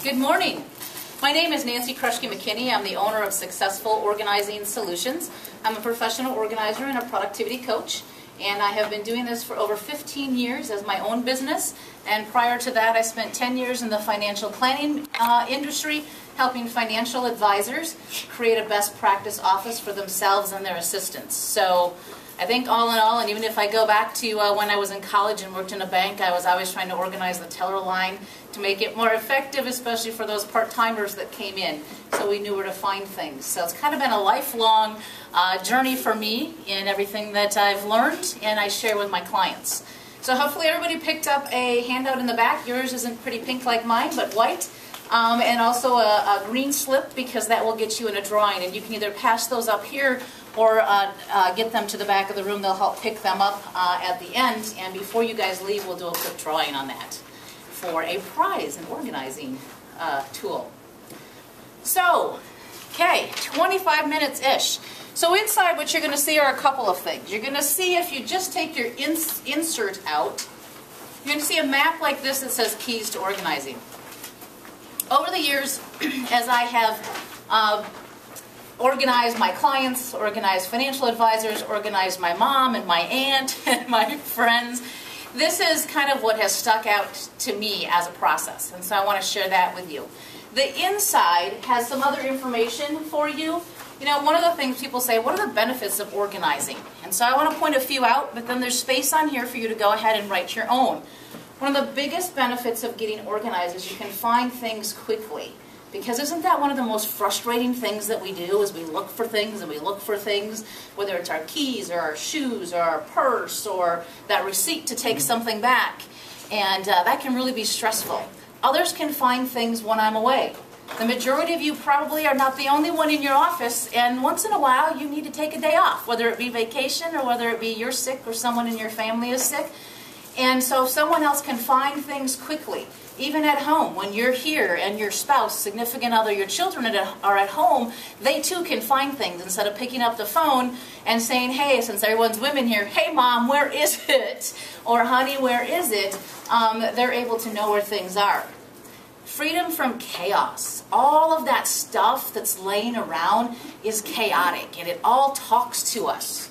Good morning. My name is Nancy Krushke McKinney. I'm the owner of Successful Organizing Solutions. I'm a professional organizer and a productivity coach, and I have been doing this for over 15 years as my own business. And prior to that, I spent 10 years in the financial planning industry, helping financial advisors create a best practice office for themselves and their assistants. So I think all in all, and even if I go back to when I was in college and worked in a bank, I was always trying to organize the teller line to make it more effective, especially for those part-timers that came in, so we knew where to find things. So it's kind of been a lifelong journey for me in everything that I've learned and I share with my clients. So hopefully everybody picked up a handout in the back. Yours isn't pretty pink like mine, but white. And also a green slip, because that will get you in a drawing. And you can either pass those up here or get them to the back of the room. They'll help pick them up at the end. And before you guys leave, we'll do a quick drawing on that for a prize, an organizing tool. So, okay, 25 minutes-ish. So inside, what you're going to see are a couple of things. You're going to see, if you just take your insert out, you're going to see a map like this that says Keys to Organizing. Over the years, as I have organized my clients, organized financial advisors, organized my mom and my aunt and my friends, this is kind of what has stuck out to me as a process, and so I want to share that with you. The inside has some other information for you. You know, one of the things people say, what are the benefits of organizing? And so I want to point a few out, but then there's space on here for you to go ahead and write your own. One of the biggest benefits of getting organized is you can find things quickly. Because isn't that one of the most frustrating things that we do, is we look for things and we look for things, whether it's our keys or our shoes or our purse or that receipt to take something back. And that can really be stressful. Others can find things when I'm away. The majority of you probably are not the only one in your office, and once in a while you need to take a day off, whether it be vacation or whether it be you're sick or someone in your family is sick. And so if someone else can find things quickly, even at home, when you're here and your spouse, significant other, your children are at home, they too can find things instead of picking up the phone and saying, hey, since everyone's women here, hey mom, where is it? Or honey, where is it? They're able to know where things are. Freedom from chaos. All of that stuff that's laying around is chaotic, and it all talks to us.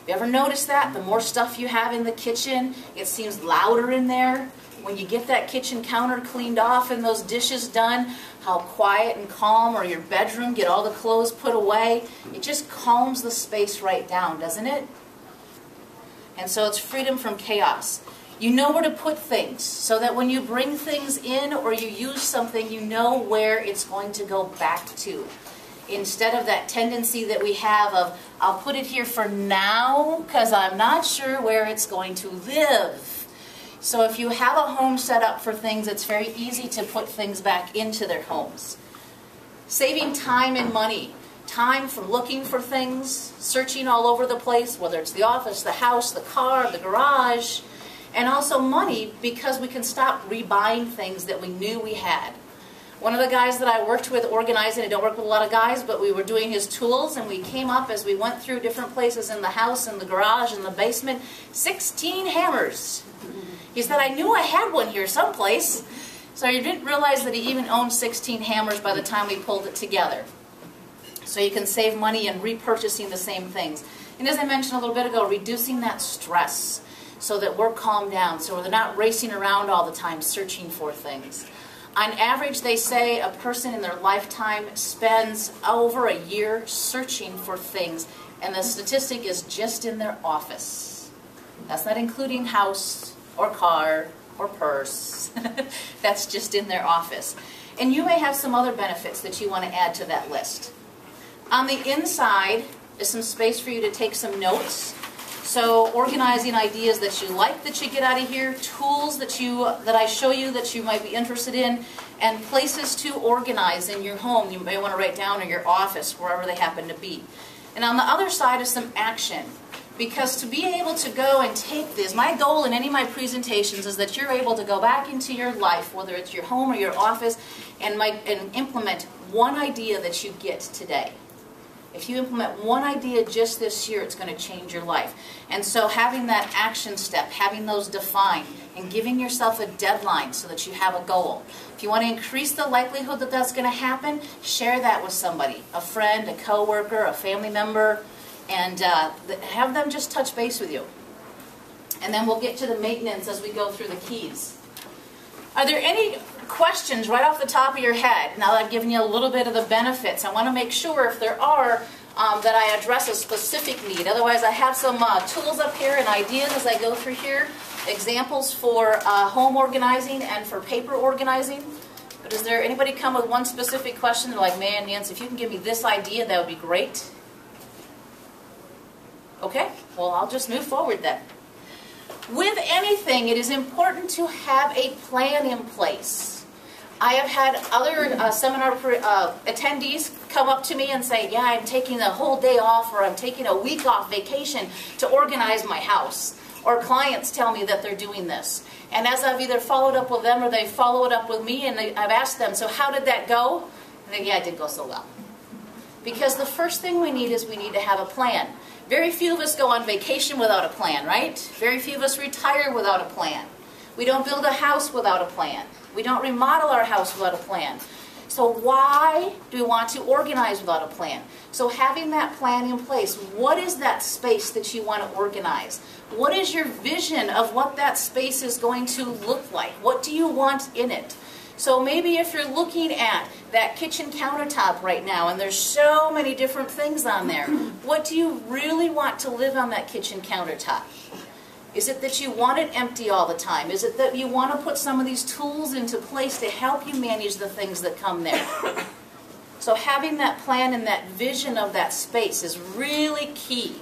You ever notice that? The more stuff you have in the kitchen, it seems louder in there. When you get that kitchen counter cleaned off and those dishes done, how quiet and calm, or your bedroom, get all the clothes put away. It just calms the space right down, doesn't it? And so it's freedom from chaos. You know where to put things, so that when you bring things in or you use something, you know where it's going to go back to. Instead of that tendency that we have of, I'll put it here for now because I'm not sure where it's going to live. So if you have a home set up for things, it's very easy to put things back into their homes. Saving time and money. Time from looking for things, searching all over the place, whether it's the office, the house, the car, the garage. And also money, because we can stop rebuying things that we knew we had. One of the guys that I worked with organizing, I don't work with a lot of guys, but we were doing his tools, and we came up as we went through different places in the house, in the garage, in the basement, 16 hammers. He said, I knew I had one here someplace. So you didn't realize that he even owned 16 hammers by the time we pulled it together. So you can save money in repurchasing the same things. And as I mentioned a little bit ago, reducing that stress so that we're calmed down, so we're not racing around all the time searching for things. On average, they say a person in their lifetime spends over a year searching for things, and the statistic is just in their office. That's not including house or car or purse. That's just in their office. And you may have some other benefits that you want to add to that list. On the inside is some space for you to take some notes. So organizing ideas that you like that you get out of here, tools that I show you that you might be interested in, and places to organize in your home you may want to write down, or your office, wherever they happen to be. And on the other side is some action. Because to be able to go and take this, my goal in any of my presentations is that you're able to go back into your life, whether it's your home or your office, and implement one idea that you get today. If you implement one idea just this year, it's going to change your life. And so having that action step, having those defined, and giving yourself a deadline so that you have a goal. If you want to increase the likelihood that that's going to happen, share that with somebody, a friend, a coworker, a family member, and have them just touch base with you. And then we'll get to the maintenance as we go through the keys. Are there any questions right off the top of your head? Now that I've given you a little bit of the benefits, I want to make sure if there are that I address a specific need. Otherwise, I have some tools up here and ideas as I go through here. Examples for home organizing and for paper organizing. But does there anybody come with one specific question? They're like, man, Nancy, if you can give me this idea, that would be great. Okay, well, I'll just move forward then. With anything, it is important to have a plan in place. I have had other seminar attendees come up to me and say, yeah, I'm taking a whole day off, or I'm taking a week off vacation to organize my house. Or clients tell me that they're doing this. And as I've either followed up with them or they follow it up with me, and I've asked them, so how did that go? And they, yeah, it didn't go so well. Because the first thing we need is we need to have a plan. Very few of us go on vacation without a plan, right? Very few of us retire without a plan. We don't build a house without a plan. We don't remodel our house without a plan. So why do we want to organize without a plan? So having that plan in place, what is that space that you want to organize? What is your vision of what that space is going to look like? What do you want in it? So maybe if you're looking at that kitchen countertop right now and there's so many different things on there, what do you really want to live on that kitchen countertop? Is it that you want it empty all the time? Is it that you want to put some of these tools into place to help you manage the things that come there? So having that plan and that vision of that space is really key.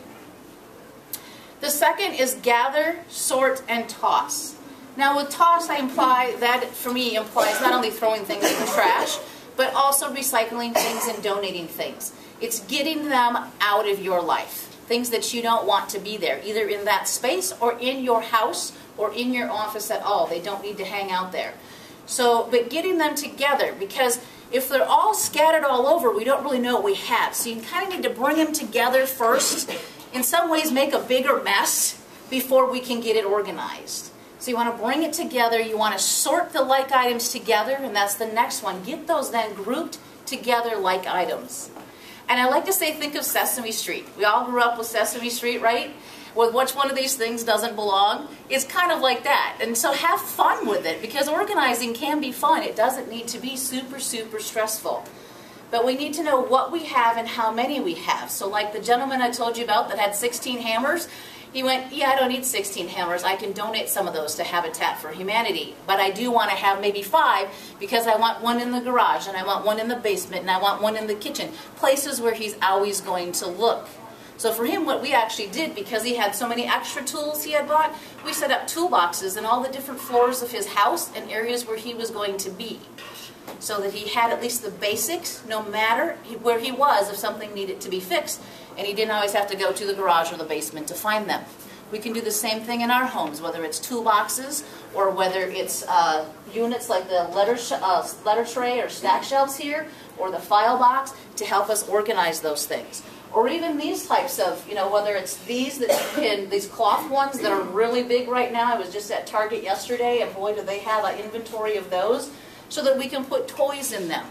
The second is gather, sort, and toss. Now with toss, I imply, that for me implies not only throwing things in the trash, but also recycling things and donating things. It's getting them out of your life. Things that you don't want to be there, either in that space or in your house or in your office at all. They don't need to hang out there. So, but getting them together, because if they're all scattered all over, we don't really know what we have. So you kind of need to bring them together first. In some ways, make a bigger mess before we can get it organized. So you want to bring it together. You want to sort the like items together, and that's the next one. Get those then grouped together like items. And I like to say, think of Sesame Street. We all grew up with Sesame Street, right? With which one of these things doesn't belong? It's kind of like that. And so have fun with it, because organizing can be fun. It doesn't need to be super, super stressful. But we need to know what we have and how many we have. So like the gentleman I told you about that had 16 hammers, he went, yeah, I don't need 16 hammers. I can donate some of those to Habitat for Humanity. But I do want to have maybe 5 because I want one in the garage, and I want one in the basement, and I want one in the kitchen. Places where he's always going to look. So for him, what we actually did, because he had so many extra tools he had bought, we set up toolboxes in all the different floors of his house and areas where he was going to be. So that he had at least the basics, no matter where he was, if something needed to be fixed. And he didn't always have to go to the garage or the basement to find them. We can do the same thing in our homes, whether it's toolboxes or whether it's units like the letter tray or stack shelves here, or the file box, to help us organize those things. Or even these types of, whether it's these cloth ones that are really big right now. I was just at Target yesterday, and boy, do they have an inventory of those, so that we can put toys in them.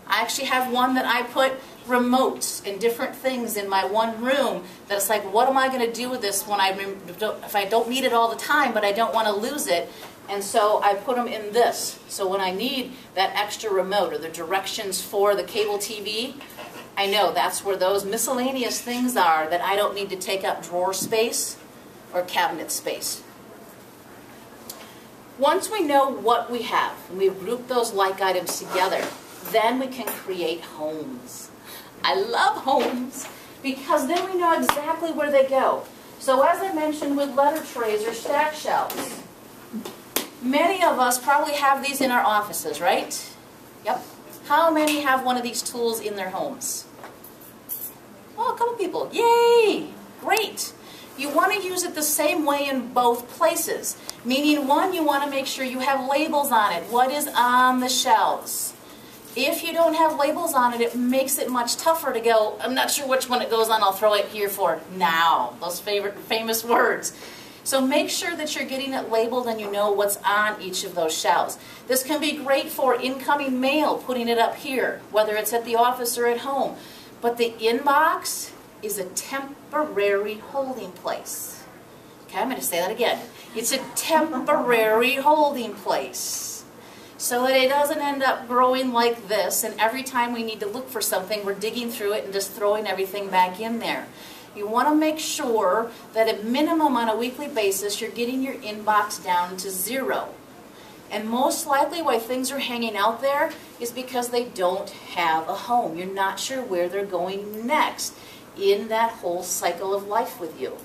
I actually have one that I put remotes and different things in my one room that's like, what am I going to do with this when if I don't need it all the time, but I don't want to lose it? And so I put them in this. So when I need that extra remote or the directions for the cable TV, I know that's where those miscellaneous things are that I don't need to take up drawer space or cabinet space. Once we know what we have, and we've grouped those like items together, then we can create homes. I love homes because then we know exactly where they go. So as I mentioned with letter trays or stack shelves, many of us probably have these in our offices, right? Yep. How many have one of these tools in their homes? Oh, a couple people. Yay! Great! You want to use it the same way in both places. Meaning, one, you want to make sure you have labels on it. What is on the shelves? If you don't have labels on it, it makes it much tougher to go, I'm not sure which one it goes on, I'll throw it here for now. Those famous words. So make sure that you're getting it labeled and you know what's on each of those shelves. This can be great for incoming mail, putting it up here, whether it's at the office or at home. But the inbox is a temporary holding place. Okay, I'm going to say that again. It's a temporary holding place. So that it doesn't end up growing like this, and every time we need to look for something, we're digging through it and just throwing everything back in there. You want to make sure that at minimum on a weekly basis, you're getting your inbox down to 0. And most likely why things are hanging out there is because they don't have a home. You're not sure where they're going next in that whole cycle of life with you.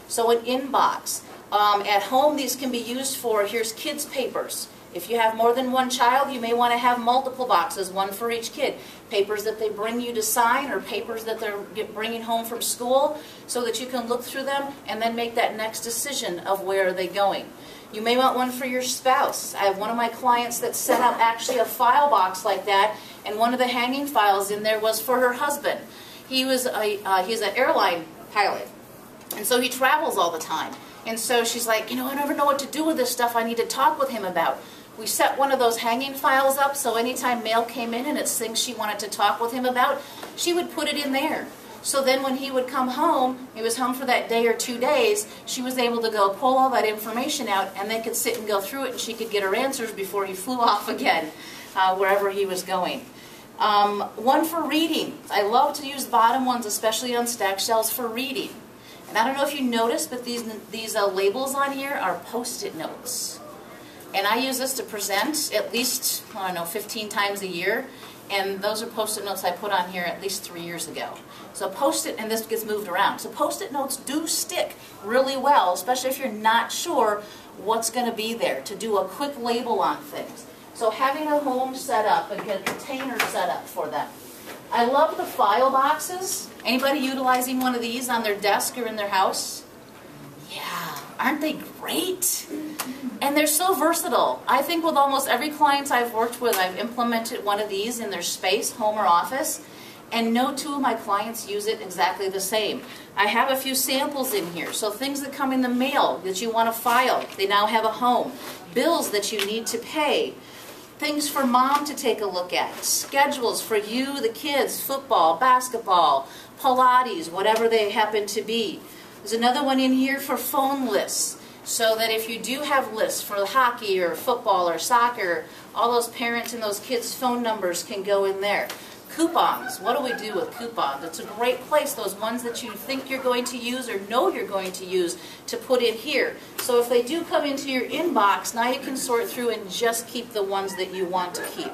So an inbox. At home, these can be used for, here's kids' papers. If you have more than one child, you may want to have multiple boxes, one for each kid. Papers that they bring you to sign or papers that they're bringing home from school so that you can look through them and then make that next decision of where are they going. You may want one for your spouse. I have one of my clients that set up actually a file box like that, and one of the hanging files in there was for her husband. He's an airline pilot, and so he travels all the time. And so she's like, I never know what to do with this stuff. I need to talk with him about. We set one of those hanging files up so anytime mail came in and it's things she wanted to talk with him about, she would put it in there. So then when he would come home, he was home for that day or 2 days, she was able to go pull all that information out and they could sit and go through it and she could get her answers before he flew off again, wherever he was going. One for reading. I love to use bottom ones, especially on stack shelves for reading. And I don't know if you noticed, but these labels on here are Post-it notes. And I use this to present at least, 15 times a year. And those are Post-it notes I put on here at least 3 years ago. So Post-it, and this gets moved around. So Post-it notes do stick really well, especially if you're not sure what's going to be there, to do a quick label on things. So having a home set up, a container set up for them. I love the file boxes. Anybody utilizing one of these on their desk or in their house? Yeah, aren't they great? And they're so versatile. I think with almost every client I've worked with, I've implemented one of these in their space, home or office, and no two of my clients use it exactly the same. I have a few samples in here. So things that come in the mail that you want to file, they now have a home. Bills that you need to pay. Things for mom to take a look at. Schedules for you, the kids, football, basketball, Pilates, whatever they happen to be. There's another one in here for phone lists, so that if you do have lists for hockey or football or soccer, all those parents and those kids' phone numbers can go in there. Coupons. What do we do with coupons? It's a great place, those ones that you think you're going to use or know you're going to use, to put in here. So if they do come into your inbox, now you can sort through and just keep the ones that you want to keep.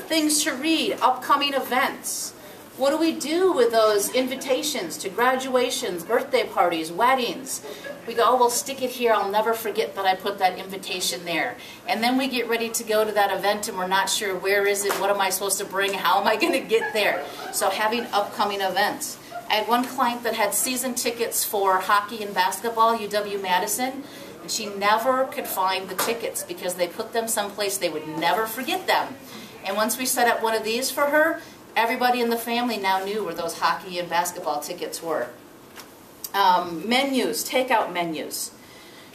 Things to read, upcoming events. What do we do with those invitations to graduations, birthday parties, weddings? We go, oh, we'll stick it here. I'll never forget that I put that invitation there. And then we get ready to go to that event and we're not sure where is it, what am I supposed to bring, how am I going to get there? So having upcoming events. I had one client that had season tickets for hockey and basketball, UW-Madison, and she never could find the tickets because they put them someplace they would never forget them. And once we set up one of these for her, everybody in the family now knew where those hockey and basketball tickets were. Menus, takeout menus.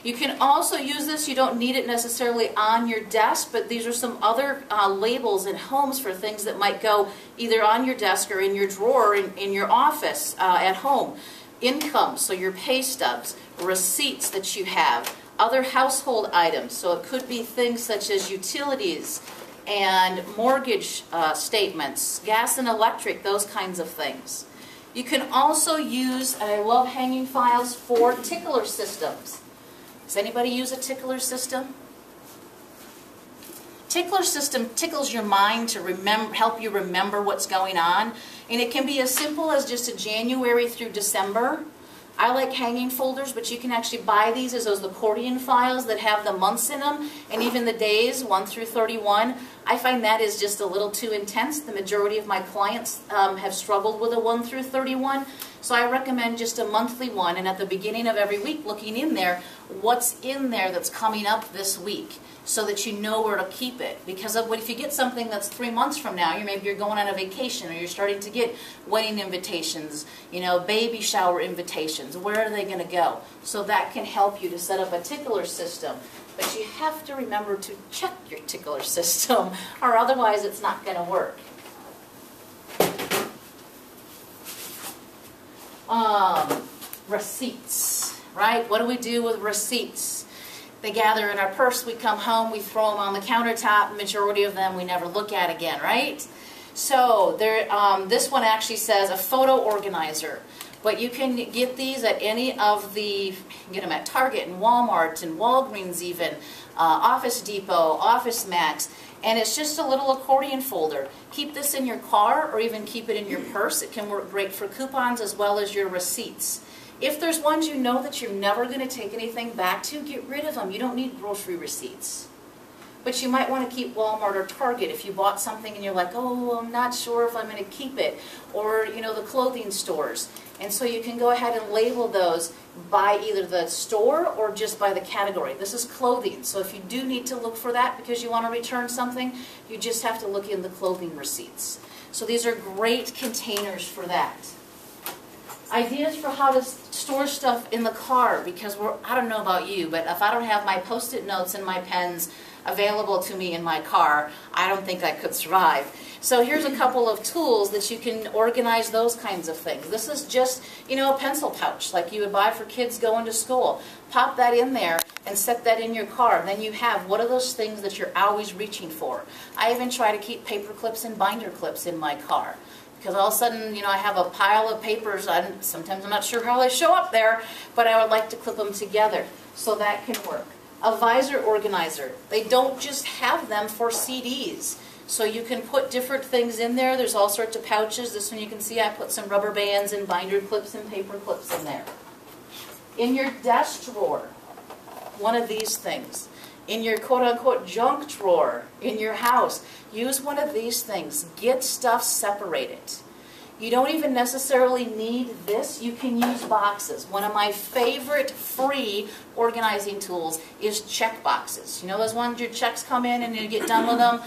You can also use this, you don't need it necessarily on your desk, but these are some other labels in homes for things that might go either on your desk or in your drawer in your office at home. Income, so your pay stubs, receipts that you have, other household items, so it could be things such as utilities and mortgage statements, gas and electric, those kinds of things. You can also use, and I love hanging files, for tickler systems. Does anybody use a tickler system? Tickler system tickles your mind to help you remember what's going on. And it can be as simple as just a January through December. I like hanging folders, but you can actually buy these as those accordion files that have the months in them and even the days, 1 through 31. I find that is just a little too intense. The majority of my clients have struggled with a 1 through 31. So I recommend just a monthly one, and at the beginning of every week looking in there, what's in there that's coming up this week, so that you know where to keep it. Because if you get something that's 3 months from now, maybe you're going on a vacation, or you're starting to get wedding invitations, baby shower invitations, where are they going to go? So that can help you to set up a tickler system. But you have to remember to check your tickler system, or otherwise it's not going to work. Receipts, right? What do we do with receipts? They gather in our purse, we come home, we throw them on the countertop. Majority of them we never look at again, right? So this one actually says a photo organizer. But you can get these at any of the, get them at Target and Walmart and Walgreens even, Office Depot, Office Max, and it's just a little accordion folder. Keep this in your car or even keep it in your purse. It can work great for coupons as well as your receipts. If there's ones you know that you're never going to take anything back to, get rid of them. You don't need grocery receipts. But you might want to keep Walmart or Target if you bought something and you're like, oh, I'm not sure if I'm going to keep it. Or, the clothing stores. And so you can go ahead and label those by either the store or just by the category. This is clothing. So if you do need to look for that because you want to return something, you just have to look in the clothing receipts. So these are great containers for that. Ideas for how to store stuff in the car, because I don't know about you, but if I don't have my Post-it notes and my pens available to me in my car, I don't think I could survive. So here's a couple of tools that you can organize those kinds of things. This is just, a pencil pouch like you would buy for kids going to school. Pop that in there and set that in your car. Then you have, what are those things that you're always reaching for? I even try to keep paper clips and binder clips in my car. Because all of a sudden, I have a pile of papers. Sometimes I'm not sure how they show up there, but I would like to clip them together. So that can work. A visor organizer. They don't just have them for CDs. So you can put different things in there. There's all sorts of pouches. This one you can see I put some rubber bands and binder clips and paper clips in there. In your desk drawer, one of these things. In your quote-unquote junk drawer in your house, use one of these things. Get stuff separated. You don't even necessarily need this. You can use boxes. One of my favorite free organizing tools is check boxes. You know those ones your checks come in and you get done with them?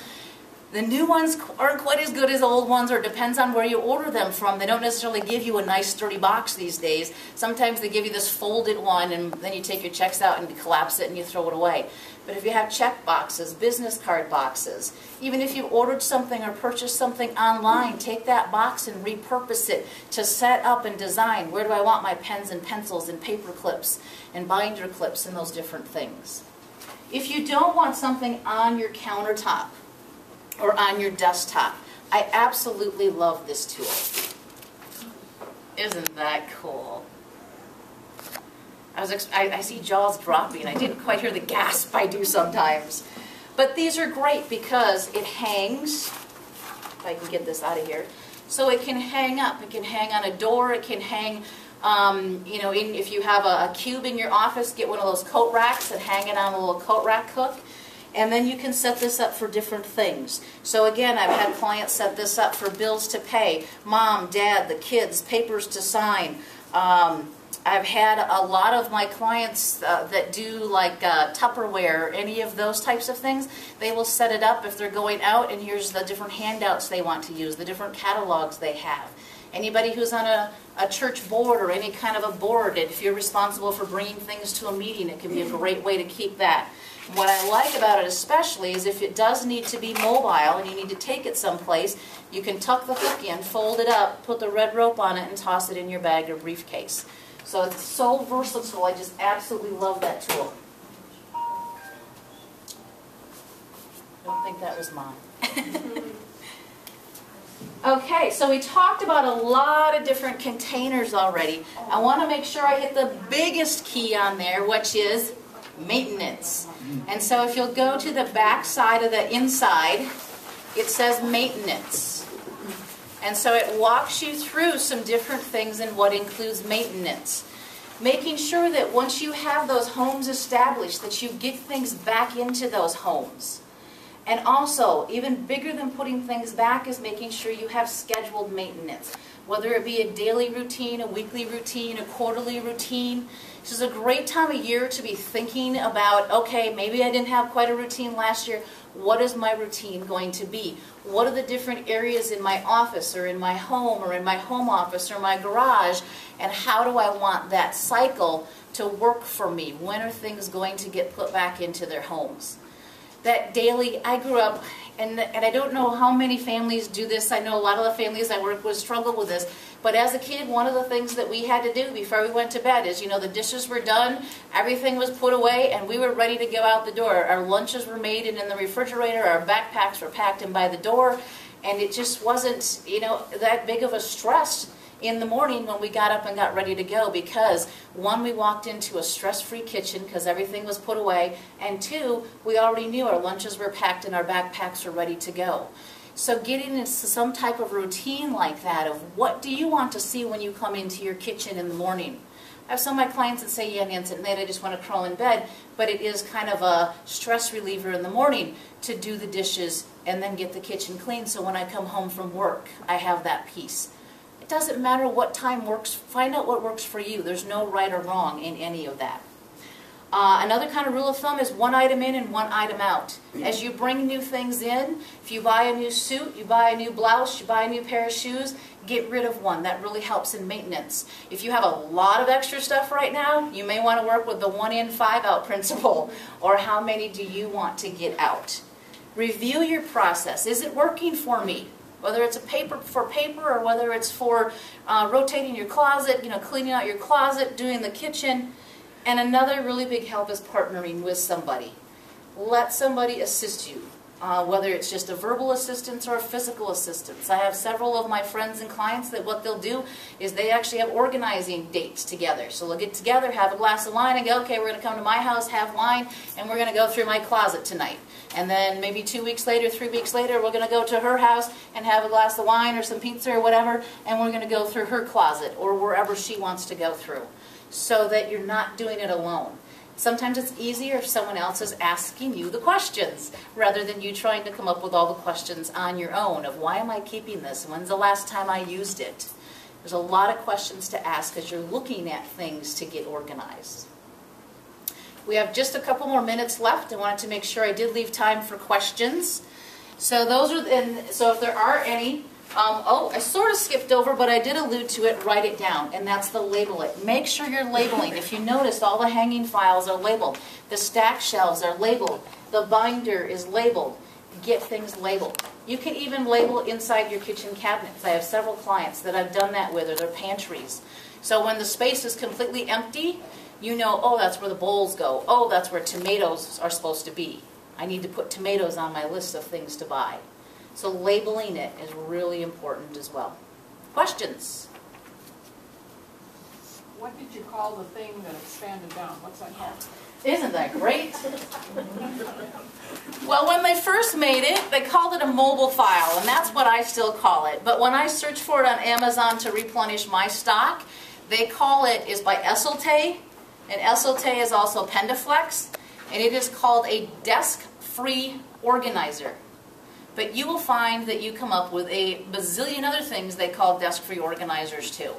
The new ones aren't quite as good as the old ones, or it depends on where you order them from. They don't necessarily give you a nice sturdy box these days. Sometimes they give you this folded one, and then you take your checks out and you collapse it and you throw it away. But if you have check boxes, business card boxes, even if you ordered something or purchased something online, take that box and repurpose it to set up and design. Where do I want my pens and pencils and paper clips and binder clips and those different things? If you don't want something on your countertop or on your desktop, I absolutely love this tool. Isn't that cool? I see jaws dropping. I didn't quite hear the gasp I do sometimes. But these are great because it hangs, if I can get this out of here, so it can hang up. It can hang on a door. It can hang, if you have a cube in your office, get one of those coat racks and hang it on a little coat rack hook. And then you can set this up for different things. So again, I've had clients set this up for bills to pay, mom, dad, the kids, papers to sign. I've had a lot of my clients that do like Tupperware, any of those types of things. They will set it up if they're going out, and here's the different handouts they want to use, the different catalogs they have. Anybody who's on a church board or any kind of a board, if you're responsible for bringing things to a meeting, it can be a great way to keep that. What I like about it especially is if it does need to be mobile and you need to take it someplace, you can tuck the hook in, fold it up, put the red rope on it, and toss it in your bag or briefcase. So it's so versatile. I just absolutely love that tool. I don't think that was mine. Okay, so we talked about a lot of different containers already. I want to make sure I hit the biggest key on there, which is maintenance. And so if you'll go to the back side of the inside, it says maintenance. And so it walks you through some different things and what includes maintenance. Making sure that once you have those homes established, that you get things back into those homes. And also, even bigger than putting things back is making sure you have scheduled maintenance. whether it be a daily routine, a weekly routine, a quarterly routine. This is a great time of year to be thinking about, okay, maybe I didn't have quite a routine last year. What is my routine going to be? What are the different areas in my office or in my home or in my home office or my garage? And how do I want that cycle to work for me? When are things going to get put back into their homes? That daily, I grew up, and I don't know how many families do this. I know a lot of the families I work with struggle with this. But as a kid, one of the things that we had to do before we went to bed is, the dishes were done, everything was put away, and we were ready to go out the door. Our lunches were made and in the refrigerator, our backpacks were packed in by the door, and it just wasn't, that big of a stress in the morning when we got up and got ready to go, because one, we walked into a stress-free kitchen because everything was put away, and two, we already knew our lunches were packed and our backpacks were ready to go. So getting into some type of routine like that of what do you want to see when you come into your kitchen in the morning. I have some of my clients that say, yeah, Nancy, at night I just want to crawl in bed, but it is kind of a stress reliever in the morning to do the dishes and then get the kitchen clean, so when I come home from work, I have that peace. It doesn't matter what time works. Find out what works for you. There's no right or wrong in any of that. Another kind of rule of thumb is one item in and one item out. As you bring new things in, if you buy a new suit, you buy a new blouse, you buy a new pair of shoes, get rid of one. That really helps in maintenance. If you have a lot of extra stuff right now, you may want to work with the 1 in, 5 out principle, or how many do you want to get out. Review your process. Is it working for me? Whether it's paper or whether it's for rotating your closet, cleaning out your closet, doing the kitchen. And another really big help is partnering with somebody. Let somebody assist you, whether it's just a verbal assistance or a physical assistance. I have several of my friends and clients that what they'll do is they actually have organizing dates together. So they'll get together, have a glass of wine, and go, okay, we're going to come to my house, have wine, and we're going to go through my closet tonight. And then maybe 2 weeks later, 3 weeks later, we're going to go to her house and have a glass of wine or some pizza or whatever, and we're going to go through her closet or wherever she wants to go through, so that you're not doing it alone. Sometimes it's easier if someone else is asking you the questions rather than you trying to come up with all the questions on your own of why am I keeping this? When's the last time I used it? There's a lot of questions to ask as you're looking at things to get organized. We have just a couple more minutes left. I wanted to make sure I did leave time for questions. So those are, so if there are any, I sort of skipped over, but I did allude to it, write it down, and that's the label it. Make sure you're labeling. If you notice, all the hanging files are labeled. The stack shelves are labeled. The binder is labeled. Get things labeled. You can even label inside your kitchen cabinets. I have several clients that I've done that with, or their pantries. So when the space is completely empty, you know, oh, that's where the bowls go. Oh, that's where tomatoes are supposed to be. I need to put tomatoes on my list of things to buy. So labeling it is really important as well. Questions? What did you call the thing that expanded down? What's that called? Isn't that great? Well, when they first made it, they called it a mobile file, and that's what I still call it. But when I search for it on Amazon to replenish my stock, they call it, is by Esselte, and Esselte is also Pendaflex, and it is called a desk-free organizer. But you will find that you come up with a bazillion other things they call desk-free organizers too.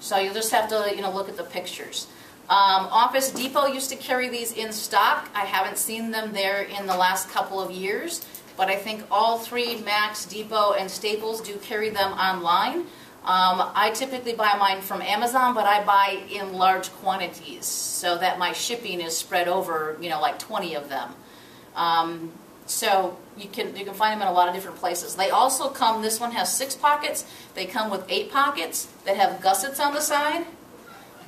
So you'll just have to, look at the pictures. Office Depot used to carry these in stock. I haven't seen them there in the last couple of years, but I think all three, Max, Depot, and Staples, do carry them online. I typically buy mine from Amazon, but I buy in large quantities so that my shipping is spread over, like 20 of them. So you can find them in a lot of different places. They also come, this one has 6 pockets. They come with 8 pockets that have gussets on the side.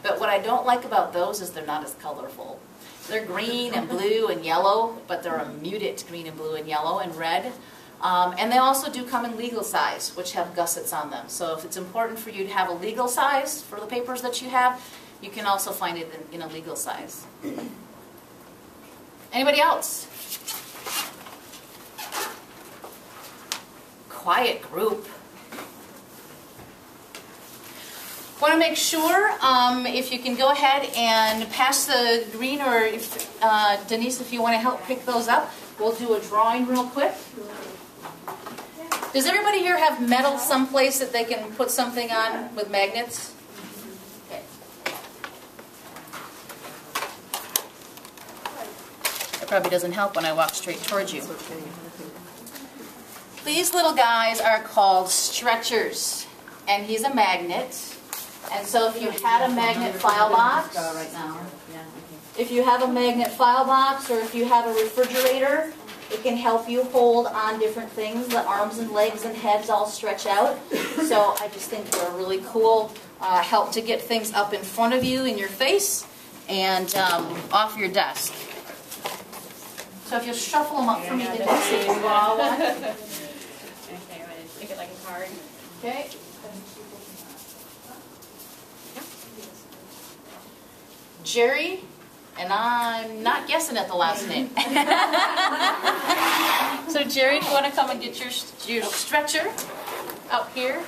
But what I don't like about those is they're not as colorful. They're green and blue and yellow, but they're a muted green and blue and yellow and red. And they also do come in legal size, which have gussets on them. So if it's important for you to have a legal size for the papers that you have, you can also find it in a legal size. Anybody else? Quiet group. Want to make sure if you can go ahead and pass the green, or if, Denise, if you want to help pick those up, we'll do a drawing real quick. Does everybody here have metal someplace that they can put something on with magnets? Okay. That probably doesn't help when I walk straight towards you. These little guys are called stretchers, and he's a magnet. And so if you had a magnet file box, if you have a magnet file box or if you have a refrigerator, it can help you hold on different things. The arms and legs and heads all stretch out. So I just think they're a really cool help to get things up in front of you in your face and off your desk. So if you'll shuffle them up for me, did you see? Okay, ready to take it like a card. Okay. Jerry, and I'm not guessing at the last name. So Jerry, if you want to come and get your stretcher out here.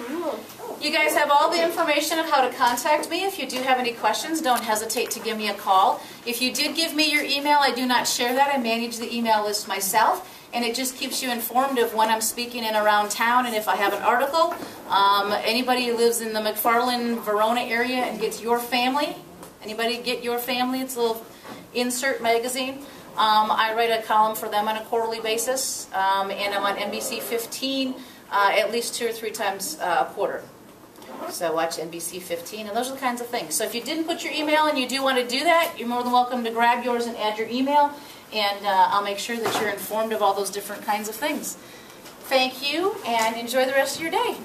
You guys have all the information of how to contact me. If you do have any questions, don't hesitate to give me a call. If you did give me your email, I do not share that. I manage the email list myself. And it just keeps you informed of when I'm speaking in around town and if I have an article. Anybody who lives in the McFarland, Verona area and gets Your Family, anybody get Your Family? It's a little insert magazine. I write a column for them on a quarterly basis, and I'm on NBC 15 at least 2 or 3 times a quarter. So I watch NBC 15, and those are the kinds of things. So if you didn't put your email and you do want to do that, you're more than welcome to grab yours and add your email, and I'll make sure that you're informed of all those different kinds of things. Thank you, and enjoy the rest of your day.